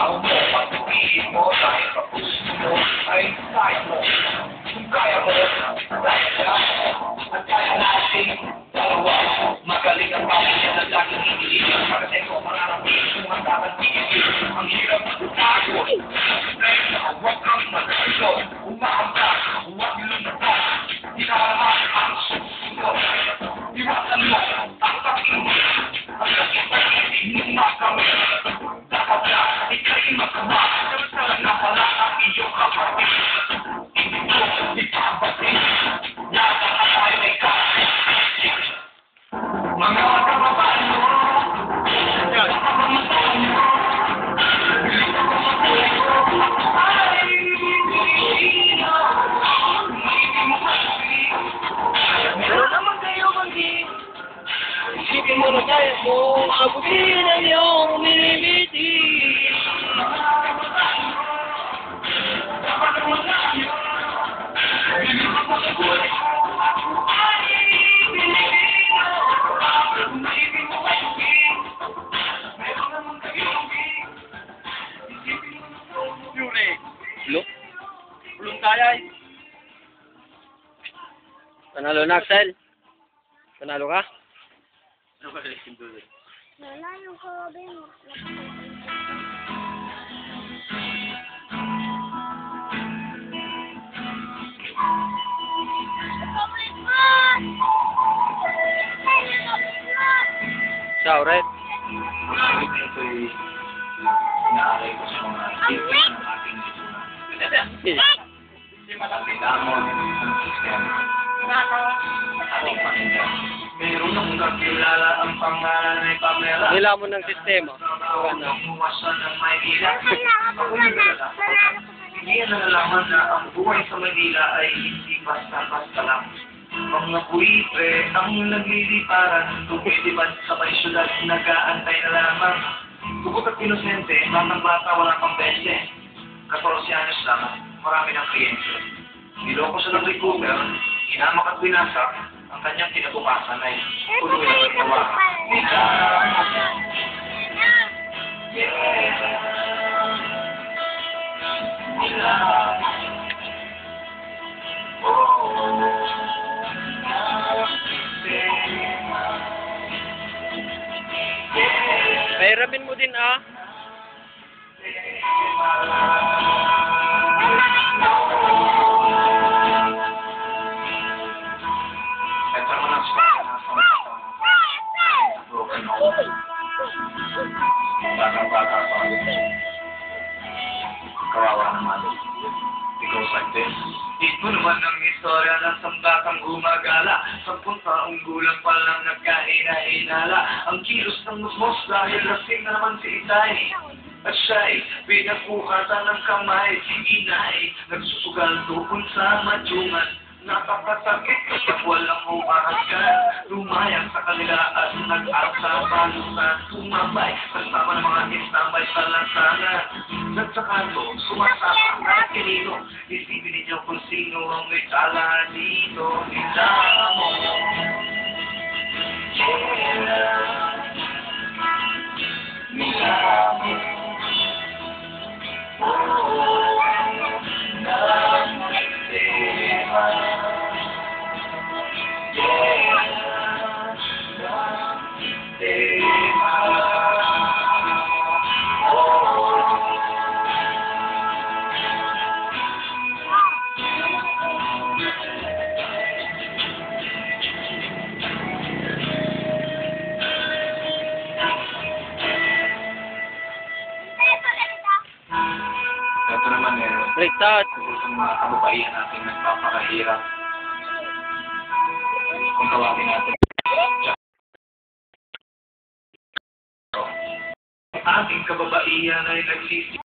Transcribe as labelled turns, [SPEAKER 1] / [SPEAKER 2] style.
[SPEAKER 1] trabaho mo, pagpipiliin mo, dahil sa gusto mo, ay kaya mo. Kung kaya mo, kaya ka, at kaya natin, dalawa. Magaling ang pamilya na laging iniilang, parating ko mangarapin, kung ang tigil, ang hirap pagod. Huwag kang magkakalot, umaamba, huwag lumabas, hinahama ang susunod. Iwasan mo ang pag-ibig, ang pag-ibig, lumakamit. Dapat na ika'y magawa, samantala na pala ang iyong kapatid. Hindi ko ipabatid, lahat tayo ay kapatid. Mga kababayan mo, mga kababayan mo, meron naman kayo kundi isipin mo na tayo kung abutin ang iyong minimiti.
[SPEAKER 2] Look. Ulong kaya eh. Panalo na, Axel. Panalo ka?
[SPEAKER 3] Nalayo ko din.
[SPEAKER 2] Ciao, Red.
[SPEAKER 1] Ito'y inaalay ko sa mga tips ng ating lipunan. Hindi malapit-amon ang sistema. Ating pakinggan. Mayroon akong kakilala ang pangalan ay Pamela.
[SPEAKER 2] Nila mo ng sistema.
[SPEAKER 1] Umuwasan ng Maynila. Ako'y nalala. Hindi na nalaman na ang buhay sa Maynila ay hindi basta-basta lang. Mga buwitre ang nagliliparan, tumilipad sa may syudad, nag-aantay na lamang. Tubot at inosente, batang-bata wala pang 20. 14 anyos lang, marami ng kliyente. Niloko siya ng recruiter, inamak at winasak, ang kanyang kinabukasan ay tuloy na nagtawa.
[SPEAKER 2] Pahiramin mo din ah.
[SPEAKER 1] Ito naman ang broken home. Bata-bata pa. Kawawa naman. It goes like this. Ito naman ang istorya ng sambatang gumagala. 10 taong gulang pa lang nagkahina-hinala. Ang kilos ng musmos dahil lasing na naman si Itay. At siya'y pinagpukatan ng kamay. Inay, nagsusugal doon sa madyungan. Napakasakit kapag walang umahagan. Lumayang sa kanila at nag-asa palusan. Tumabay, kasama ng mga istambay sa lansangan. Nagsakanto, sumasama at kinino. Isipin ninyo kung sino ang may sala dito. Nila mo. Nila mo. Ito naman
[SPEAKER 2] Great touch.
[SPEAKER 1] sa mga kababaihan natin nagpapakahirap. Kung tawagin natin. Ating kababaihan ay nagsisi.